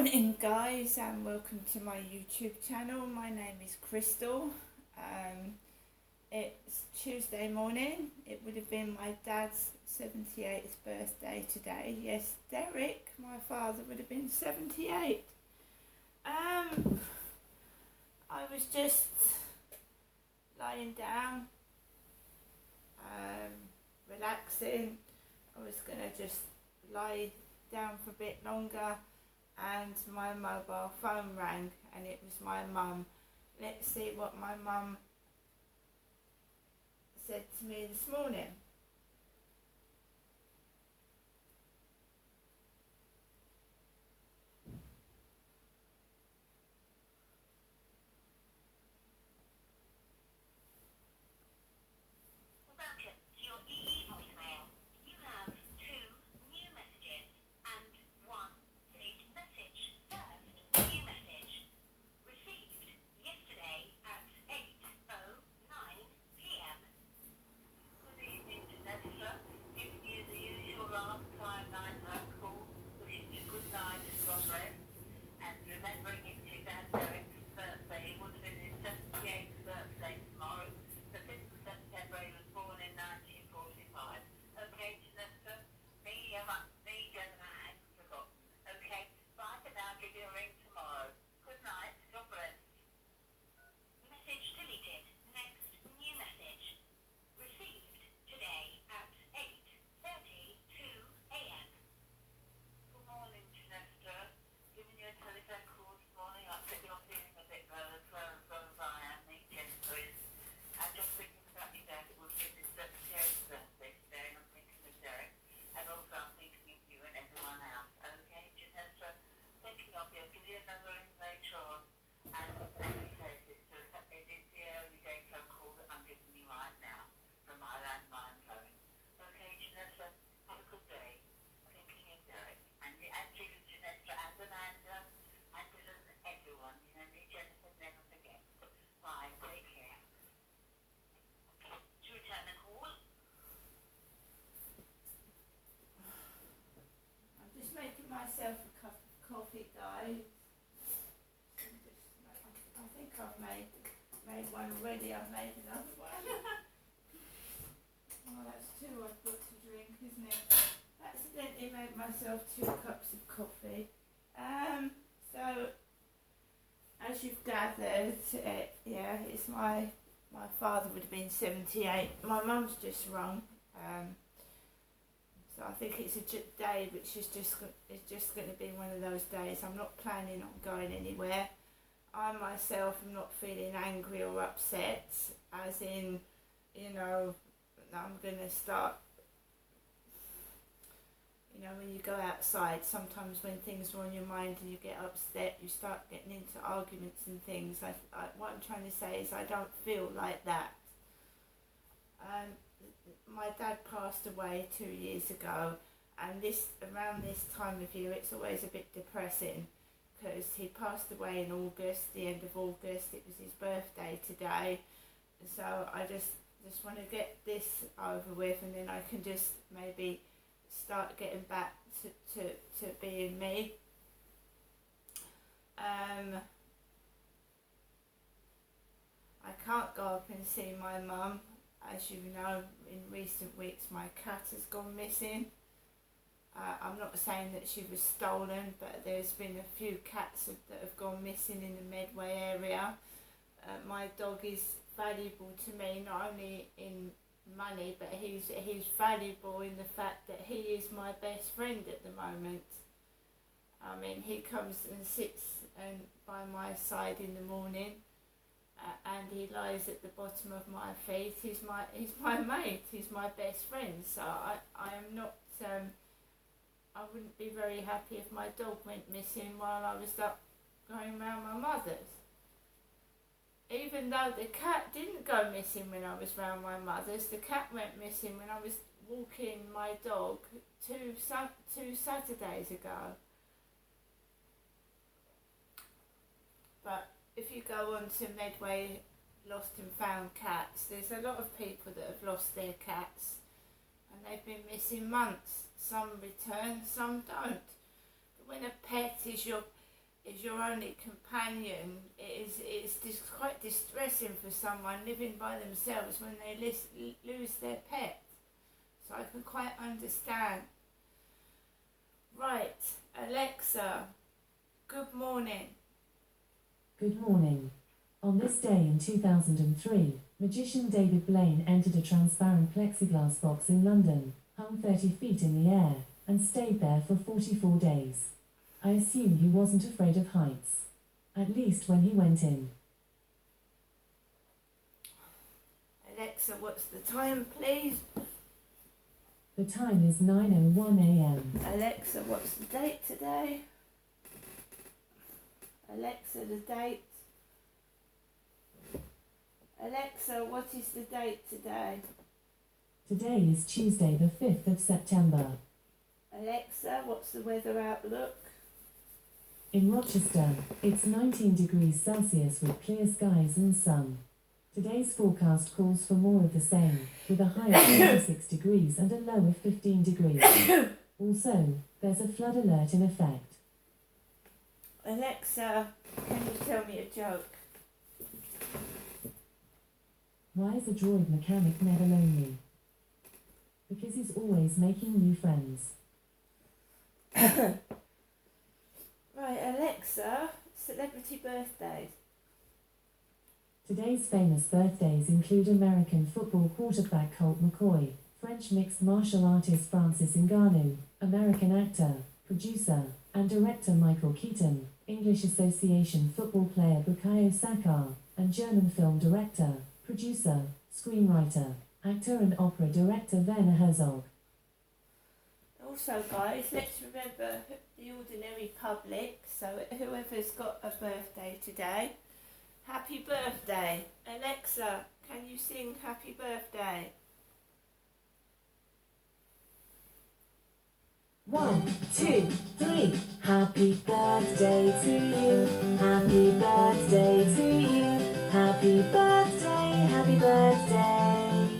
Morning guys and welcome to my YouTube channel. My name is Crystal. It's Tuesday morning. It would have been my dad's 78th birthday today. Yes, Derek, my father, would have been 78. I was just lying down, relaxing. I was going to just lie down for a bit longer and my mobile phone rang and it was my mum. Let's see what my mum said to me this morning. Myself a cup of coffee, guys. I think I've made one already. I've made another one. Oh, that's two I've got to drink, isn't it? Accidentally made myself 2 cups of coffee. So as you've gathered, it's my father would have been 78. My mum's just wrong. So I think it's a day which is just going to be one of those days. I'm not planning on going anywhere. I myself am not feeling angry or upset, as in, I'm going to start, when you go outside, sometimes when things are on your mind and you get upset, you start getting into arguments and things. What I'm trying to say is I don't feel like that. My dad passed away 2 years ago, and around this time of year it's always a bit depressing because he passed away in August, the end of August. It was his birthday today, so I just want to get this over with, and then I can just maybe start getting back to being me. I can't go up and see my mum. As you know, in recent weeks my cat has gone missing. I'm not saying that she was stolen, but there's been a few cats that have gone missing in the Medway area. My dog is valuable to me, not only in money, but he's valuable in the fact that he is my best friend at the moment. I mean, he comes and sits by my side in the morning. And he lies at the bottom of my feet. He's my mate. He's my best friend. So I am not. I wouldn't be very happy if my dog went missing while I was up going round my mother's. Even though the cat didn't go missing when I was round my mother's, the cat went missing when I was walking my dog two Saturdays ago. But if you go on to Medway Lost and Found Cats, there's a lot of people that have lost their cats and they've been missing months. Some return, some don't. But when a pet is your is your only companion, it's just quite distressing for someone living by themselves when they lose their pet. So I can quite understand. Right, Alexa, good morning. Good morning. On this day in 2003, magician David Blaine entered a transparent plexiglass box in London, hung 30 feet in the air, and stayed there for 44 days. I assume he wasn't afraid of heights. At least when he went in. Alexa, what's the time, please? The time is 9:01 a.m. Alexa, what's the date today? Alexa, the date. Alexa, what is the date today? Today is Tuesday the 5th of September. Alexa, what's the weather outlook? In Rochester, it's 19 degrees Celsius with clear skies and sun. Today's forecast calls for more of the same, with a high of 26 degrees and a low of 15 degrees. Also, there's a flood alert in effect. Alexa, can you tell me a joke? Why is a droid mechanic never lonely? Because he's always making new friends. Right, Alexa, celebrity birthdays. Today's famous birthdays include American football quarterback Colt McCoy, French mixed martial artist Francis Ngannou, American actor, producer, and director Michael Keaton, English Association football player Bukayo Saka, and German film director, producer, screenwriter, actor and opera director Werner Herzog. Also, guys, let's remember the ordinary public, so whoever's got a birthday today, happy birthday. Alexa, can you sing happy birthday? 1, 2, 3. Happy birthday to you. Happy birthday to you. Happy birthday, happy birthday.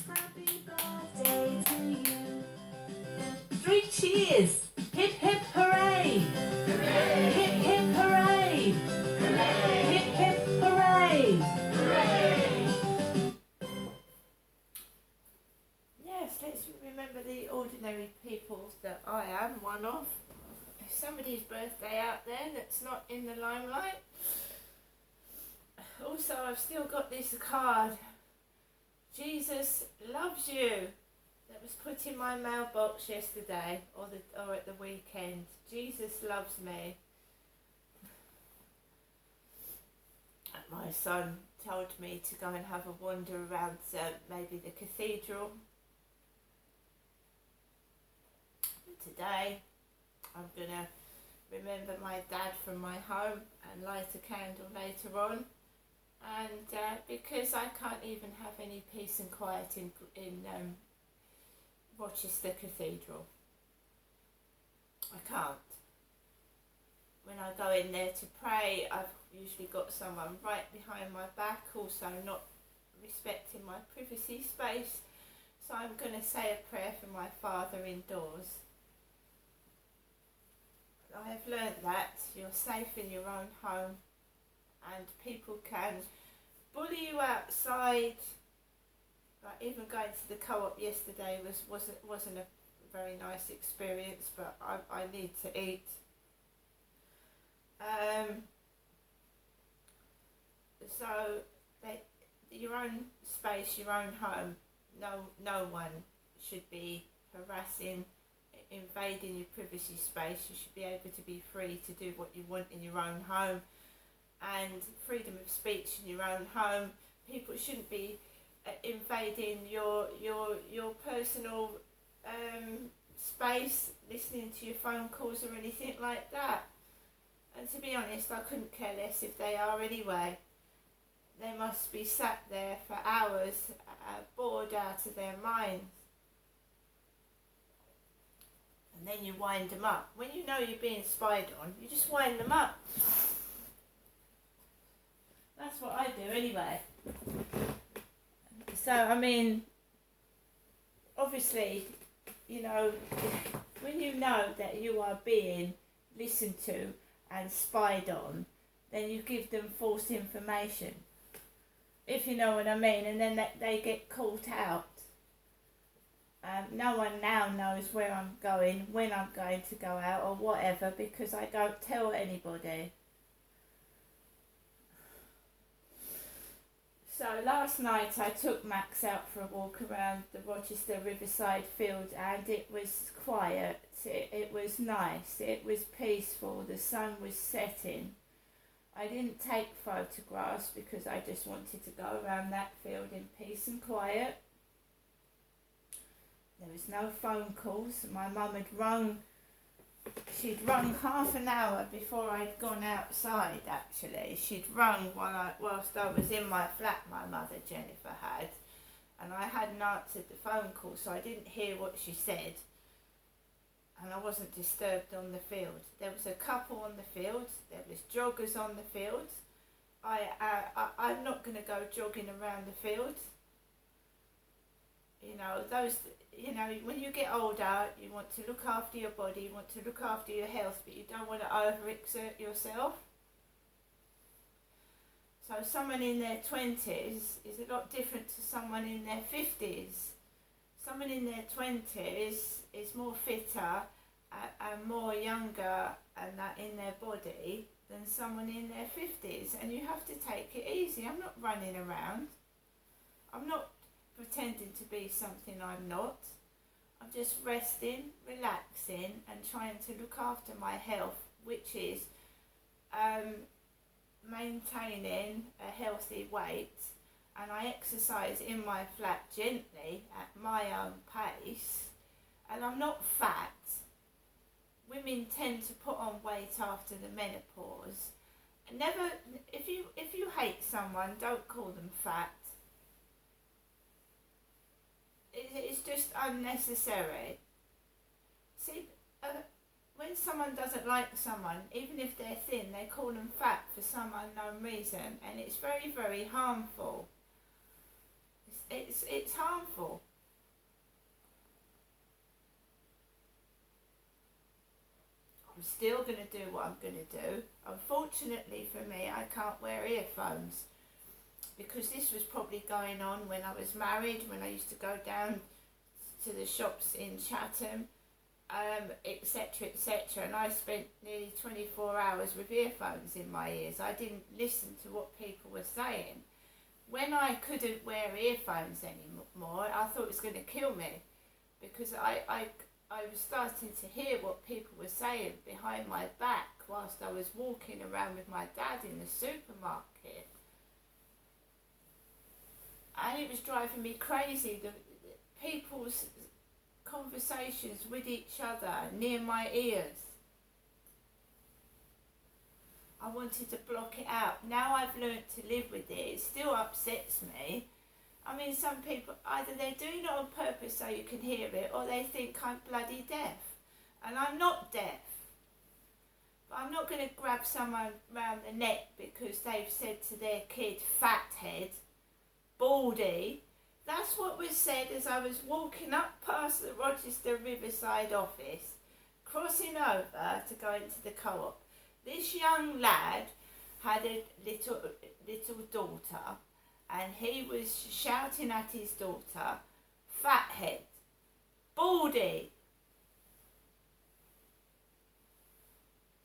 Happy birthday to you. 3 cheers. Hip hip hooray. Hooray. Hip hip hooray. Hooray. Hip hip hooray. Hooray. Yes, let's remember the ordinary people that I am one of. If somebody's birthday out there that's not in the limelight. Also, I've still got this card. Jesus loves you. That was put in my mailbox yesterday or at the weekend. Jesus loves me. My son told me to go and have a wander around maybe the cathedral. Today I'm going to remember my dad from my home and light a candle later on. And because I can't even have any peace and quiet in Rochester Cathedral. I can't. When I go in there to pray, I've usually got someone right behind my back, also not respecting my privacy space. So I'm going to say a prayer for my father indoors. I have learnt that you're safe in your own home and people can bully you outside. Like even going to the co-op yesterday wasn't a very nice experience, but I need to eat. So your own space, your own home. No one should be harassing, invading your privacy space. You should be able to be free to do what you want in your own home, and freedom of speech in your own home. People shouldn't be invading your personal space, listening to your phone calls or anything like that. And to be honest, I couldn't care less if they are anyway. They must be sat there for hours, bored out of their minds. And then you wind them up. When you know you're being spied on, you just wind them up. That's what I do anyway. So, I mean, obviously, you know, when you know that you are being listened to and spied on, then you give them false information, if you know what I mean, and then they get caught out. No one now knows where I'm going, when I'm going to go out or whatever, because I don't tell anybody. So last night I took Max out for a walk around the Rochester Riverside field, and it was quiet, it was nice, it was peaceful, the sun was setting. I didn't take photographs because I just wanted to go around that field in peace and quiet. There was no phone calls. My mum had she'd rung half an hour before I'd gone outside actually. She'd rung whilst I was in my flat, my mother Jennifer had, and I hadn't answered the phone call, so I didn't hear what she said, and I wasn't disturbed on the field. There was a couple on the field, there was joggers on the field. I'm not going to go jogging around the field. You know, when you get older, you want to look after your body, you want to look after your health, but you don't want to overexert yourself. So someone in their 20s is a lot different to someone in their 50s. Someone in their 20s is more fitter and more younger and that in their body than someone in their 50s, and you have to take it easy. I'm not running around. I'm not pretending to be something I'm not. I'm just resting, relaxing and trying to look after my health, which is maintaining a healthy weight, and I exercise in my flat gently at my own pace, and I'm not fat. Women tend to put on weight after the menopause. Never, if you hate someone, don't call them fat. It's just unnecessary. See, when someone doesn't like someone, even if they're thin, they call them fat for some unknown reason, and it's very, very harmful. It's harmful. I'm still going to do what I'm going to do. Unfortunately for me, I can't wear earphones, because this was probably going on when I was married, when I used to go down to the shops in Chatham, etc., etc., and I spent nearly 24 hours with earphones in my ears. I didn't listen to what people were saying. When I couldn't wear earphones anymore, I thought it was going to kill me, because I was starting to hear what people were saying behind my back whilst I was walking around with my dad in the supermarket. And it was driving me crazy, the people's conversations with each other near my ears. I wanted to block it out. Now I've learnt to live with it. It still upsets me. I mean, some people, either they're doing it on purpose so you can hear it, or they think I'm bloody deaf. And I'm not deaf. But I'm not going to grab someone round the neck because they've said to their kid, fathead, baldy. That's what was said as I was walking up past the Rochester Riverside office, crossing over to go into the co-op. This young lad had a little daughter, and he was shouting at his daughter, fathead, baldy,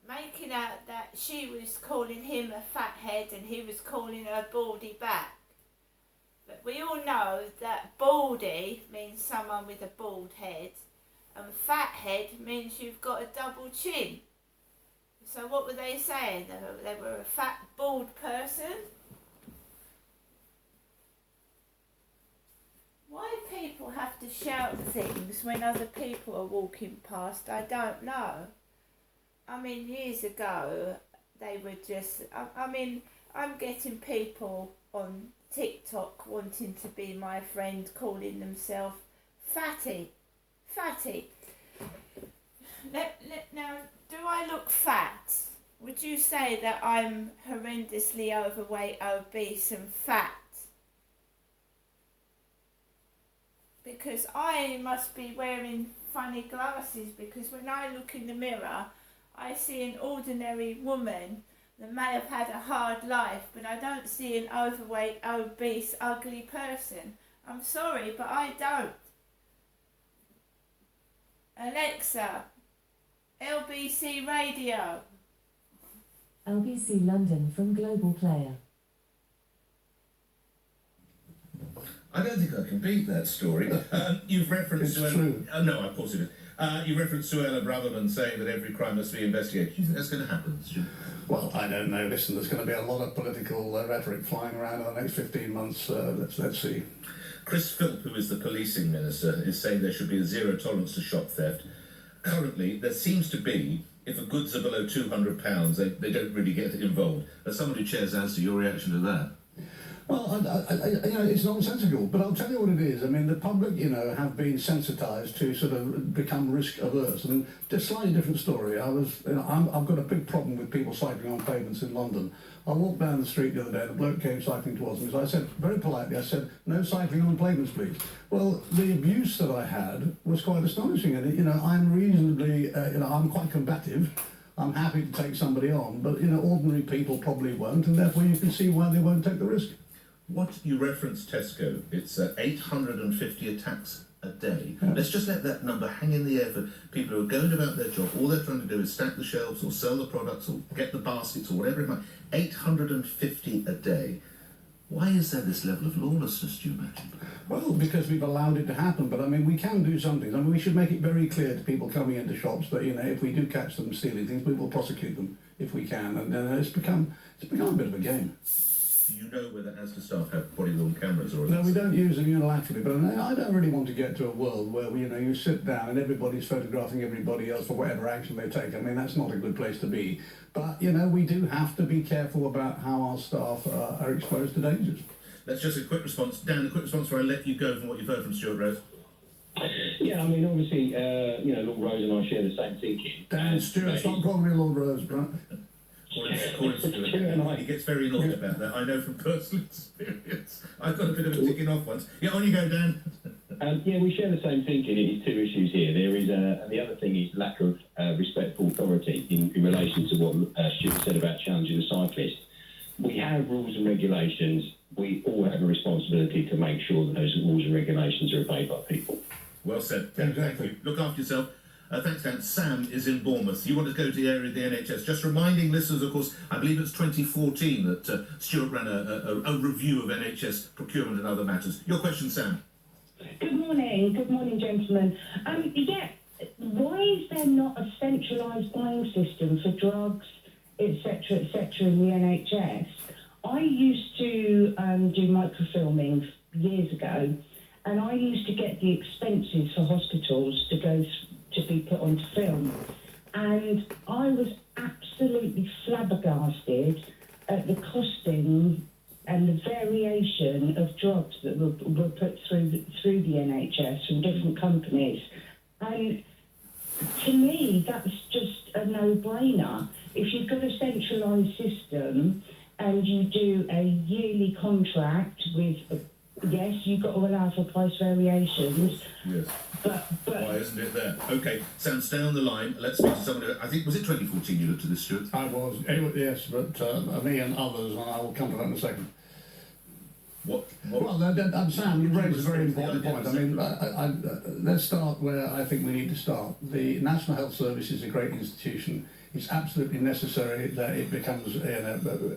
making out that she was calling him a fathead and he was calling her baldy back. But we all know that baldy means someone with a bald head, and fathead means you've got a double chin. So what were they saying? They were a fat, bald person? Why people have to shout things when other people are walking past, I don't know. I mean, years ago, they were just... I mean, I'm getting people on TikTok wanting to be my friend, calling themselves fatty. Now, do I look fat? Would you say that I'm horrendously overweight, obese and fat? Because I must be wearing funny glasses, because when I look in the mirror, I see an ordinary woman that may have had a hard life, but I don't see an overweight, obese, ugly person. I'm sorry, but I don't. Alexa, LBC Radio. LBC London from Global Player. I don't think I can beat that story. You've referenced It's true. No, of course it is. You referenced Suella Braverman saying that every crime must be investigated. Do you think that's going to happen, Stu? Well, I don't know. Listen, there's going to be a lot of political rhetoric flying around in the next 15 months. Let's see. Chris Philp, who is the policing minister, is saying there should be a zero tolerance to shop theft. Currently, there seems to be, if the goods are below £200, they don't really get involved. As someone who chairs ASDA, your reaction to that? Well, it's nonsensical, but I'll tell you what it is. I mean, the public, have been sensitised to sort of become risk averse. And just a slightly different story. I've got a big problem with people cycling on pavements in London. I walked down the street the other day, and a bloke came cycling towards me. So I said, very politely, no cycling on pavements, please. Well, the abuse that I had was quite astonishing. And, I'm reasonably, I'm quite combative. I'm happy to take somebody on, but, ordinary people probably won't, and therefore you can see why they won't take the risk. What you referenced Tesco, it's 850 attacks a day. Yeah. Let's just let that number hang in the air for people who are going about their job. All they're trying to do is stack the shelves or sell the products or get the baskets or whatever it might. 850 a day. Why is there this level of lawlessness, do you imagine? Well, because we've allowed it to happen, but I mean, we can do something. I mean, we should make it very clear to people coming into shops that, if we do catch them stealing things, we will prosecute them if we can. And it's become a bit of a game. Do you know whether ASDA staff have body-worn cameras or? No, we don't use them unilaterally, but I don't really want to get to a world where you sit down and everybody's photographing everybody else for whatever action they take. I mean, that's not a good place to be. But we do have to be careful about how our staff are exposed to dangers. That's just a quick response. Dan, a quick response before I let you go from what you've heard from Stuart Rose. Yeah, I mean, obviously, Lord Rose and I share the same thinking. Dan, Stuart, stop calling me Lord Rose, bro. According to Stuart, he gets very annoyed about that. I know from personal experience. I've got a bit of a ticking off once. Yeah, on you go, Dan. We share the same thinking. It is two issues here. There is, and the other thing is lack of respect for authority in relation to what Stuart said about challenging the cyclist. We have rules and regulations. We all have a responsibility to make sure that those rules and regulations are obeyed by people. Well said, Dan. Exactly. Thank you. Look after yourself. Thanks, Dan. Sam is in Bournemouth. You want to go to the area of the NHS. Just reminding listeners, of course, I believe it's 2014 that Stuart ran a review of NHS procurement and other matters. Your question, Sam. Good morning, gentlemen. Why is there not a centralised buying system for drugs, etc., in the NHS? I used to do microfilming years ago, and I used to get the expenses for hospitals to be put onto film, and I was absolutely flabbergasted at the costing and the variation of drugs that were put through the NHS from different companies. And to me, that's just a no-brainer. If you've got a centralised system and you do a yearly contract with, yes, you've got to allow for price variations. Yes. But Why isn't it there? Okay, Sam, stay on the line. Let's speak to someone who, I think, was it 2014 you looked at this, Stuart? I was, yes, but me and others, and I will come to that in a second. What? Well, Sam, you raised a very important point. I mean, let's start where I think we need to start. The National Health Service is a great institution. It's absolutely necessary that it becomes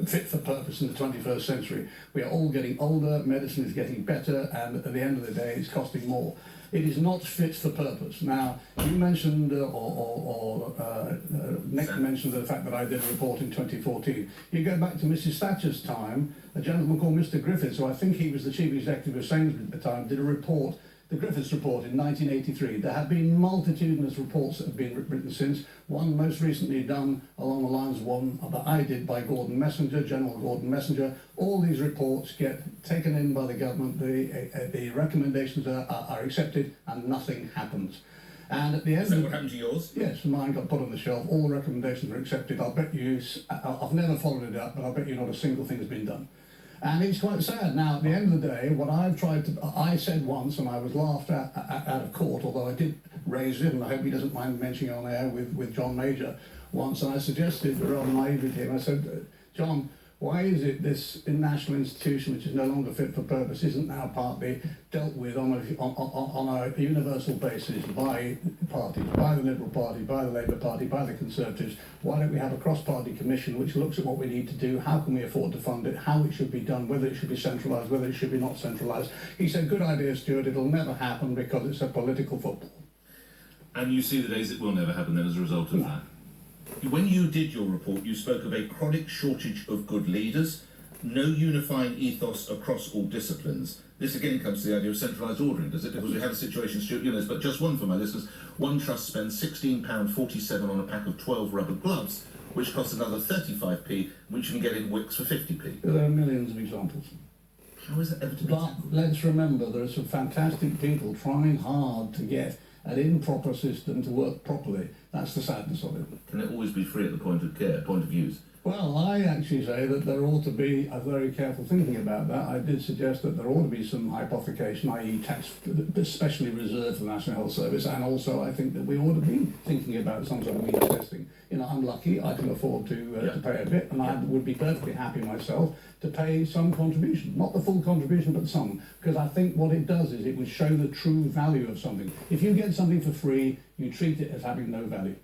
fit for purpose in the 21st century. We are all getting older, medicine is getting better, and at the end of the day, it's costing more. It is not fit for purpose. Now, you mentioned, Nick mentioned the fact that I did a report in 2014. You go back to Mrs. Thatcher's time, a gentleman called Mr. Griffiths, who I think he was the chief executive of Sainsbury's at the time, did a report, the Griffiths Report in 1983. There have been multitudinous reports that have been written since. One most recently done along the lines of one that I did by Gordon Messenger, General Gordon Messenger. All these reports get taken in by the government. The recommendations are accepted and nothing happens. And at the end, Is that what happened to yours? Yes, mine got put on the shelf. All the recommendations are accepted. I'll bet you, I've never followed it up, but I'll bet you not a single thing has been done. And it's quite sad. Now, at the end of the day, what I've tried to... I said once, and I was laughed at out of court, although I did raise it, and I hope he doesn't mind mentioning it on air with John Major once, and I suggested, rather naively to him, I said, John, why is it this national institution, which is no longer fit for purpose, isn't now partly dealt with on a universal basis by parties, by the Liberal Party, by the Labour Party, by the Conservatives? Why don't we have a cross-party commission which looks at what we need to do, how can we afford to fund it, how it should be done, whether it should be centralised, whether it should be not centralised? He said, good idea, Stuart, it'll never happen because it's a political football. And you see the days it will never happen then as a result of that. When you did your report, you spoke of a chronic shortage of good leaders, no unifying ethos across all disciplines. This again comes to the idea of centralised ordering, does it? Because we have a situation, Stuart, you know, but just one for my listeners. One trust spends £16.47 on a pack of 12 rubber gloves, which costs another 35p, which you can get in Wicks for 50p. There are millions of examples. How is that ever to be? But let's remember, there are some fantastic people trying hard to get an improper system to work properly. That's the sadness of it. Can it always be free at the point of care, point of use? Well, I actually say that there ought to be a very careful thinking about that. I did suggest that there ought to be some hypothecation, i.e. tax especially reserved for the National Health Service, and also I think that we ought to be thinking about some sort of means testing. You know, I'm lucky, I can afford to pay a bit, and I would be perfectly happy myself to pay some contribution. Not the full contribution, but some. Because I think what it does is it would show the true value of something. If you get something for free, you treat it as having no value.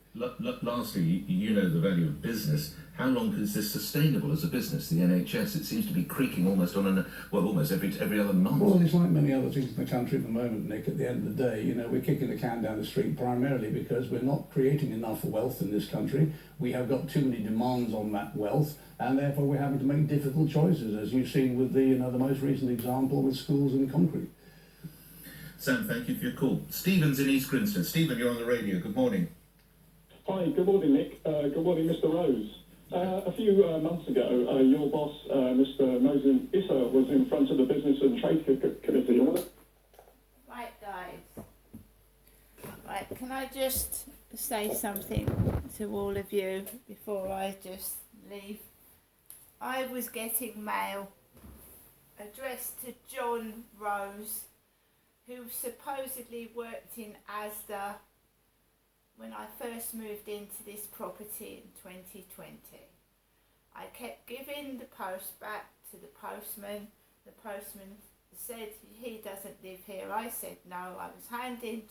Lastly, you know the value of business. How long is this sustainable as a business, the NHS? It seems to be creaking almost on almost every other month. Well, it's like many other things in the country at the moment, Nick. At the end of the day, you know, we're kicking the can down the street primarily because we're not creating enough wealth in this country. We have got too many demands on that wealth, and therefore we're having to make difficult choices, as you've seen with the most recent example with schools and concrete. Sam, thank you for your call. Stephen's in East Grinstead. Stephen, you're on the radio. Good morning. Hi, good morning, Nick. Good morning, Mr. Rose. A few months ago, your boss, Mr. Mohsen Issa, was in front of the Business and Trade Committee. Right, guys. Right, can I just say something to all of you before I just leave? I was getting mail addressed to John Rose, who supposedly worked in Asda when I first moved into this property in 2020. I kept giving the post back to the postman. The postman said he doesn't live here. I said no. I was handing